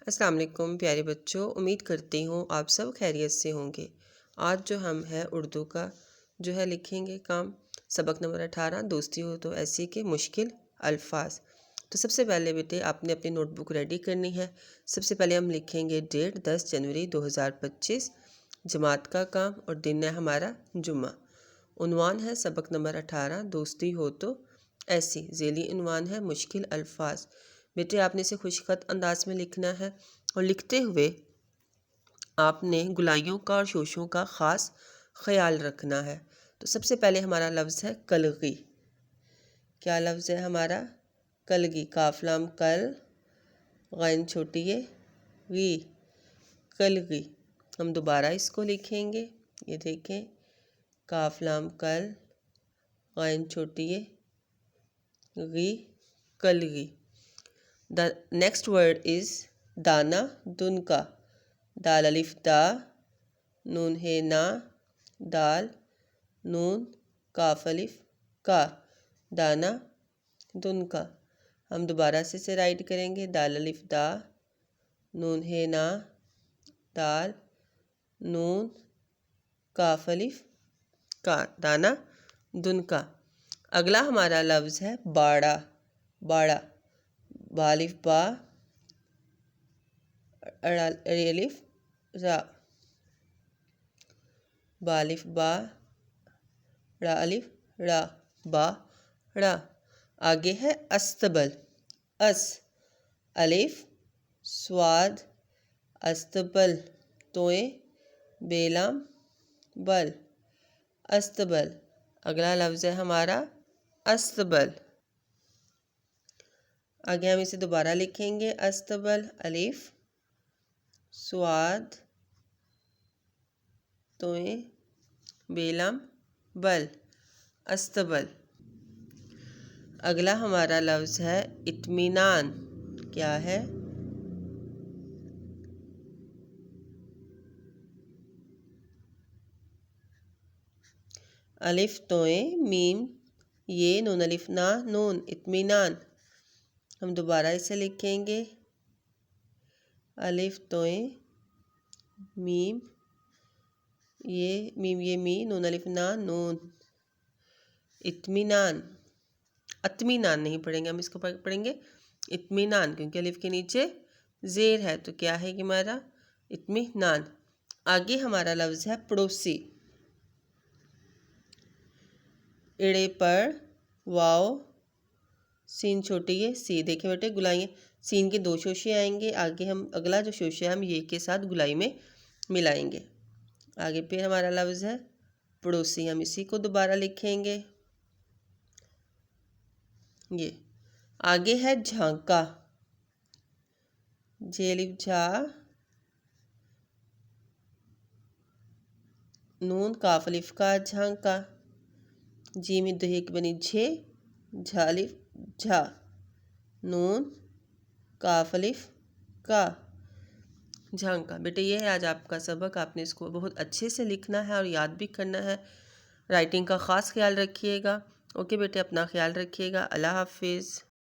السلام علیکم پیارے بچوں، امید کرتی ہوں آپ سب خیریت سے ہوں گے۔ آج جو ہم ہے اردو کا لکھیں گے کام، سبق نمبر 18 دوستی ہو تو ایسی کے مشکل الفاظ۔ تو سب سے پہلے بیٹے آپ نے اپنی نوٹ بک ریڈی کرنی ہے۔ سب سے پہلے ہم لکھیں گے ڈیٹ 10 جنوری 2025، جماعت کا کام اور دن ہے ہمارا جمعہ۔ عنوان ہے سبق نمبر 18 دوستی ہو تو ایسی، ذیلی عنوان ہے مشکل الفاظ۔ بیٹے آپ نے اسے خوش خط انداز میں لکھنا ہے اور لکھتے ہوئے آپ نے گلائیوں کا اور شوشوں کا خاص خیال رکھنا ہے۔ تو سب سے پہلے ہمارا لفظ ہے کلغی۔ کیا لفظ ہے ہمارا؟ کلغی، کاف لام کل، غین چھوٹی ہے غی، کلغی۔ ہم دوبارہ اس کو لکھیں گے، یہ دیکھیں، کاف لام کل، غین چھوٹی ہے غی، کلغی۔ The next word is دانا، دن کا، دال الف دا، نون ہے نا، دال، نون، کاف الف کا، دانا، دن کا۔ ہم دوبارہ سے اسے رائٹ کریں گے، دال الف دا، نون ہے نا، دال، نون، کاف الف کا، دانا، دن کا۔ اگلا ہمارا لفظ ہے باڑا، باڑا، با الف با، ری الف را، با الف با، را الف را، باڑا۔ آگے ہے استبل، اس، الف، سواد، استبل، توئیں، بیلام، بل، استبل۔ اگلا لفظ ہے ہمارا استبل۔ آگے ہم اسے دوبارہ لکھیں گے، استبل، الف، سواد، توئیں، بیلم، بل، استبل۔ اگلا ہمارا لفظ ہے اطمینان۔ کیا ہے؟ الف توئیں، میم، یہ، نون الف نا، نون، اطمینان۔ ہم دوبارہ اسے لکھیں گے، الف توئیں، میم، یہ، میم یہ می، نون الف نا، نون، اطمینان۔ اطمینان نہیں پڑھیں گے، ہم اس کو پڑھیں گے اطمینان، کیونکہ الف کے نیچے زیر ہے، تو کیا ہے کہ ہمارا اطمینان۔ آگے ہمارا لفظ ہے پڑوسی۔ اڑے پر، واؤ، سین چھوٹی ہے سی، دیکھیں بیٹے گلائیں، سین کے 2 شوشے آئیں گے، آگے ہم اگلا جو شوشہ ہے ہم یہ کے ساتھ گلائی میں ملائیں گے۔ آگے پھر ہمارا لفظ ہے پڑوسی، ہم اسی کو دوبارہ لکھیں گے، یہ۔ آگے ہے جھانکا، جے الف جھا، نون، کاف الف کا، جھانکا، جیم دہیک بنی جھے، جھا الف جھا، نون، کاف الف کا، جھانکا۔ بیٹے یہ ہے آج آپ کا سبق، آپ نے اس کو بہت اچھے سے لکھنا ہے اور یاد بھی کرنا ہے۔ رائٹنگ کا خاص خیال رکھیے گا۔ اوکے بیٹے، اپنا خیال رکھیے گا۔ اللہ حافظ۔